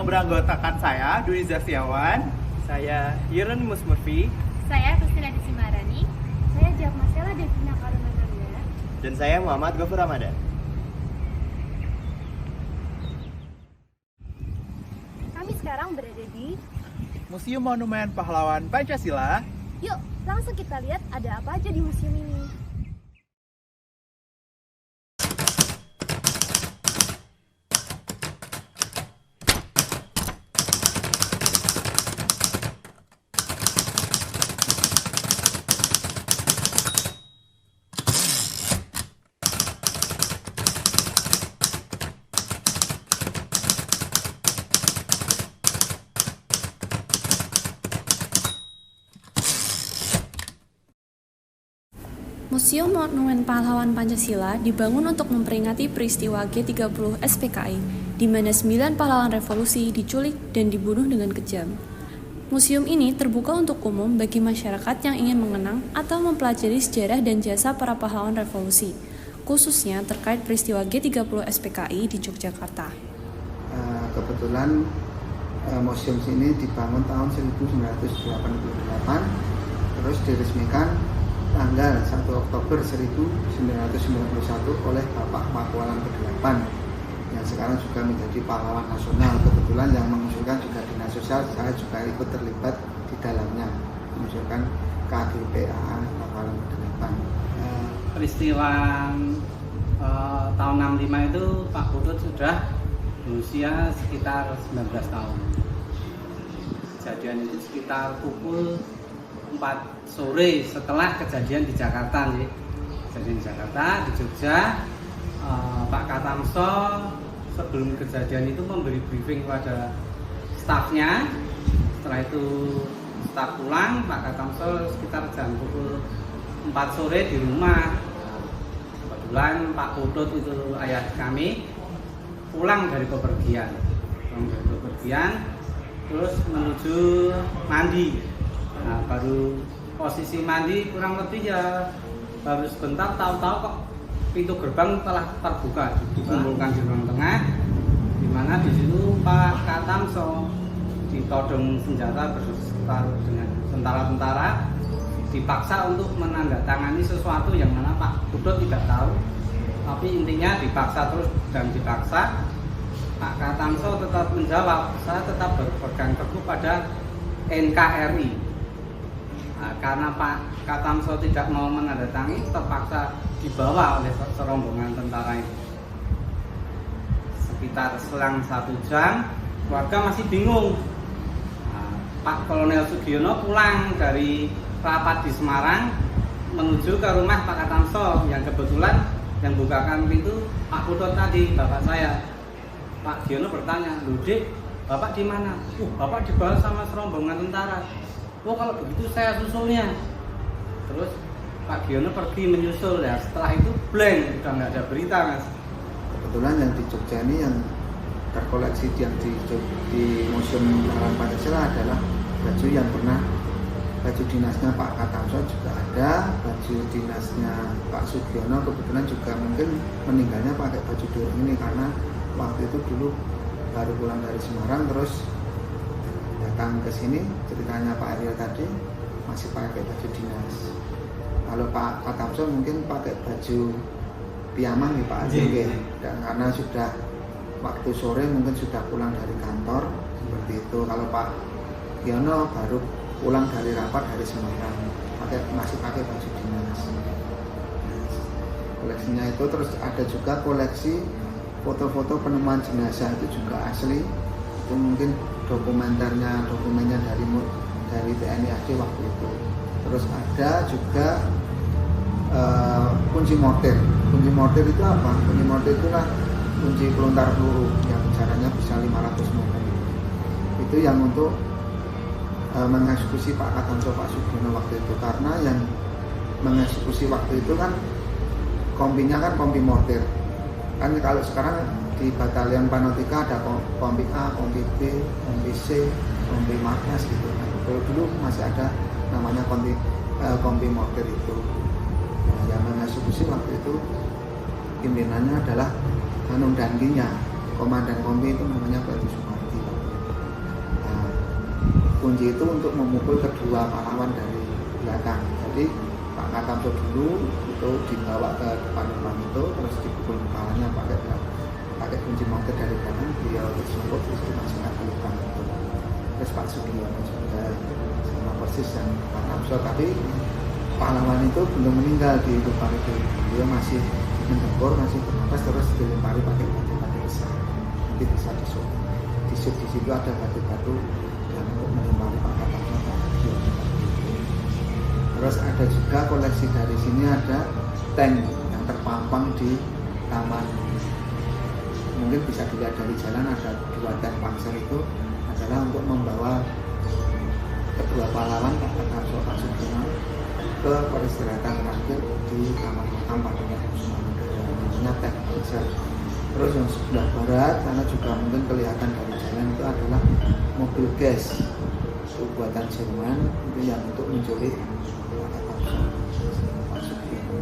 yang beranggotakan saya, Dwi Zastiawan. Saya Hieronymus Murphy. Saya Christina Desimarani. Saya Jab Marcella Devina Karumananda. Dan saya Muhammad Gofur Ramadan. Kami sekarang berada di... Museum Monumen Pahlawan Pancasila. Yuk, langsung kita lihat ada apa aja di museum ini. Museum Monumen Pahlawan Pancasila dibangun untuk memperingati peristiwa G30 SPKI, di mana 9 pahlawan revolusi diculik dan dibunuh dengan kejam. Museum ini terbuka untuk umum bagi masyarakat yang ingin mengenang atau mempelajari sejarah dan jasa para pahlawan revolusi, khususnya terkait peristiwa G30 SPKI di Yogyakarta. Kebetulan museum ini dibangun tahun 1988, terus diresmikan tanggal 1 Oktober 1991 oleh Bapak Pakualam ke-8 yang sekarang juga menjadi pahlawan nasional. Kebetulan yang mengusulkan juga Dinas Sosial, saya juga ikut terlibat di dalamnya, mengusulkan KGPA Pakualam ke-8. Peristiwa tahun 65 itu Pak Putut sudah berusia sekitar 19 tahun. Kejadian itu sekitar pukul 4 sore setelah kejadian di Jakarta nih. Kejadian di Jakarta, di Jogja, Pak Katamso sebelum kejadian itu memberi briefing kepada stafnya. Setelah itu staf pulang, Pak Katamso sekitar jam pukul 4 sore di rumah. Kebetulan Pak Putut itu ayah kami pulang dari bepergian, terus menuju mandi. Nah, baru posisi mandi kurang lebih ya baru sebentar, tahu-tahu kok pintu gerbang telah terbuka, dikumpulkan di ruang tengah, di mana di situ Pak Katamso ditodong senjata berserta dengan tentara-tentara, dipaksa untuk menandatangani sesuatu yang mana Pak Putut tidak tahu, tapi intinya dipaksa terus dan dipaksa. Pak Katamso tetap menjawab, saya tetap berpegang teguh pada NKRI. Nah, karena Pak Katamso tidak mau menandatangani, terpaksa dibawa oleh serombongan tentara itu. Sekitar selang 1 jam, warga masih bingung. Nah, Pak Kolonel Sugiono pulang dari rapat di Semarang menuju ke rumah Pak Katamso, yang kebetulan yang bukakan pintu Pak Putut tadi, bapak saya. Pak Giono bertanya, "Loh, Dek, Bapak di mana?" "Bapak dibawa sama serombongan tentara." "Oh, kalau begitu saya susulnya." Terus Pak Giono pergi menyusul ya. Setelah itu blank, udah nggak ada berita, Mas. Kebetulan yang di Jogja ini yang terkoleksi di Museum Pahlawan Pancasila adalah baju yang pernah, baju dinasnya Pak Katamso juga ada, baju dinasnya Pak Sugiono kebetulan juga mungkin meninggalnya pakai baju dorong ini karena waktu itu dulu baru pulang dari Semarang terus datang ke sini. Ceritanya Pak Ariel tadi masih pakai baju dinas. Kalau Pak Katamso mungkin pakai baju piyamang nih Pak Ariel, dan karena sudah waktu sore mungkin sudah pulang dari kantor seperti itu. Kalau Pak Giono baru pulang dari rapat dari Semarang, masih pakai baju dinas. Koleksinya itu terus ada juga koleksi foto-foto penemuan jenazah itu juga asli. Itu mungkin dokumennya dari TNI AD waktu itu. Terus ada juga kunci mortir. Kunci mortir itu apa? Kunci mortir itulah kunci pelontar peluru yang jaraknya bisa 500 meter. Itu yang untuk mengeksekusi Pak Katamso, Pak Sugiono waktu itu, karena yang mengeksekusi waktu itu kan kompinya kan kompi mortir. Kan kalau sekarang di Batalion Panotika ada kompi A, kompi B, kompi C, kompi Markas gitu. Nah, kalau dulu masih ada namanya kompi mortir itu. Nah, yang mengeksekusi waktu itu pimpinannya adalah Dandinya, komandan kompi itu namanya Batu Sumarti waktu itu. kunci itu untuk memukul kedua pahlawan dari belakang. Jadi Pak Katamso dulu itu dibawa ke depan lubang itu, terus dipukul kepalanya pakai kunci montir dari belakang, beliau tersungkur terus dimasukkan ke lubang itu. Terus Pak Sugiono juga sama persis yang Pak Katamso, tapi pahlawan itu belum meninggal di lubang itu. Dia masih mendempur, masih bernapas, terus dilempari pakai batu-batu besar. Nanti bisa disut di situ ada batu-batu yang untuk melempari Pak Katamso. Terus ada juga koleksi dari sini, ada tank yang terpampang di taman. Mungkin bisa dilihat dari jalan, ada 2 tank Panzer itu adalah untuk membawa kedua pahlawan Pak Katamso, Pak Sugiono ke peristirahatan terakhir di Taman Makam Pahlawan Kusuma Negara, namanya tank Panzer. Terus yang sebelah barat sana juga mungkin kelihatan dari jalan itu adalah mobil gas itu buatan Jerman, itu yang untuk menculik Pak Katamso, Pak Sugiono.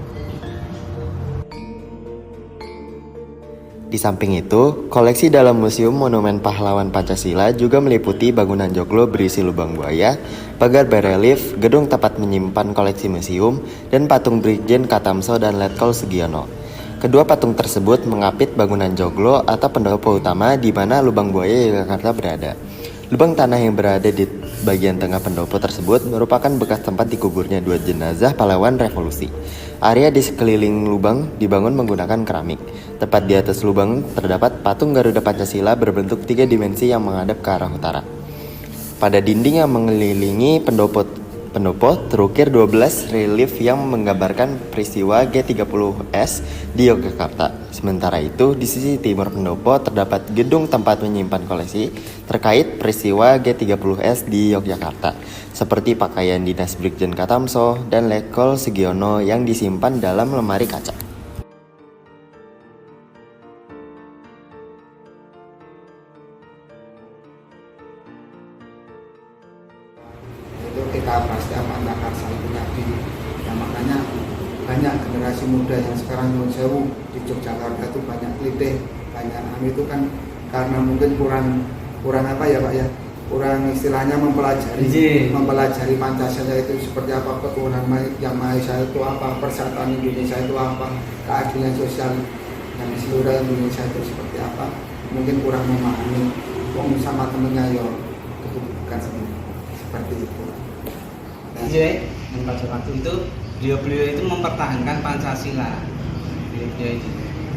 Di samping itu, koleksi dalam Museum Monumen Pahlawan Pancasila juga meliputi bangunan joglo berisi lubang buaya, pagar barelief, gedung tempat menyimpan koleksi museum, dan patung Brigjen Katamso dan Letkol Sugiono. Kedua patung tersebut mengapit bangunan joglo atau pendopo utama di mana lubang buaya Yogyakarta berada. Lubang tanah yang berada di bagian tengah pendopo tersebut merupakan bekas tempat dikuburnya 2 jenazah pahlawan revolusi. Area di sekeliling lubang dibangun menggunakan keramik. Tepat di atas lubang terdapat patung Garuda Pancasila berbentuk 3 dimensi yang menghadap ke arah utara. Pada dinding yang mengelilingi pendopo terukir 12 relief yang menggambarkan peristiwa G30S di Yogyakarta. Sementara itu, di sisi timur pendopo terdapat gedung tempat menyimpan koleksi terkait peristiwa G30S di Yogyakarta, seperti pakaian dinas Brigjen Katamso dan Letkol Sugiono yang disimpan dalam lemari kaca. Kita pasti akan Karsa itu tadi. Nah, makanya banyak generasi muda yang sekarang nyuwun sewu di Yogyakarta itu banyak kelitih, banyak itu kan karena mungkin kurang apa ya Pak ya, kurang istilahnya mempelajari Pancasila itu seperti apa, ketuhanan yang Maha Esa itu apa, persatuan Indonesia itu apa, keadilan sosial yang seluruh Indonesia itu seperti apa, mungkin kurang memahami. Wong sama temennya yo itu bukan seperti itu. Iya, yang pada waktu itu beliau itu mempertahankan Pancasila. Beliau itu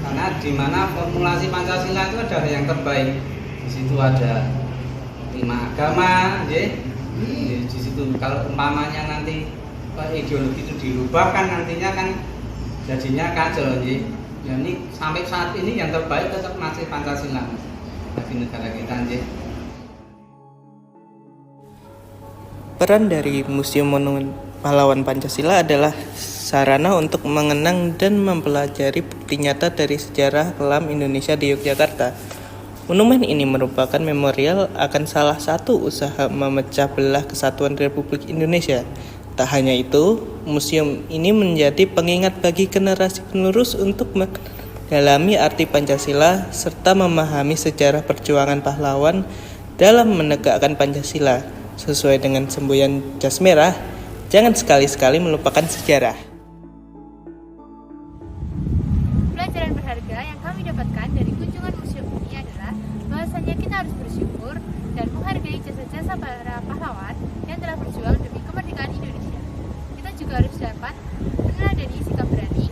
karena di mana formulasi Pancasila itu adalah yang terbaik. Di situ ada 5 agama, ya. Di situ kalau umpamanya nanti ideologi itu dirubah kan nantinya kan jadinya kacau, ya. Ini sampai saat ini yang terbaik tetap masih Pancasila bagi negara kita, ya. Peran dari Museum Monumen Pahlawan Pancasila adalah sarana untuk mengenang dan mempelajari bukti nyata dari sejarah kelam Indonesia di Yogyakarta. Monumen ini merupakan memorial akan salah satu usaha memecah belah kesatuan Republik Indonesia. Tak hanya itu, museum ini menjadi pengingat bagi generasi penerus untuk mendalami arti Pancasila serta memahami sejarah perjuangan pahlawan dalam menegakkan Pancasila. Sesuai dengan semboyan jas merah, jangan sekali-sekali melupakan sejarah. Pelajaran berharga yang kami dapatkan dari kunjungan museum ini adalah bahwasanya kita harus bersyukur dan menghargai jasa-jasa para pahlawan yang telah berjuang demi kemerdekaan Indonesia. Kita juga harus dapat meneladani sikap berani,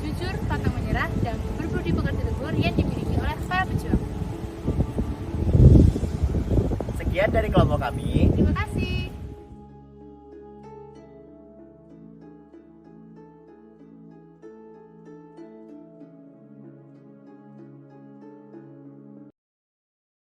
jujur, pantang menyerah, dan berbudi pekerti tegur yang dimiliki oleh para pejuang. Sekian dari kelompok kami. Terima kasih.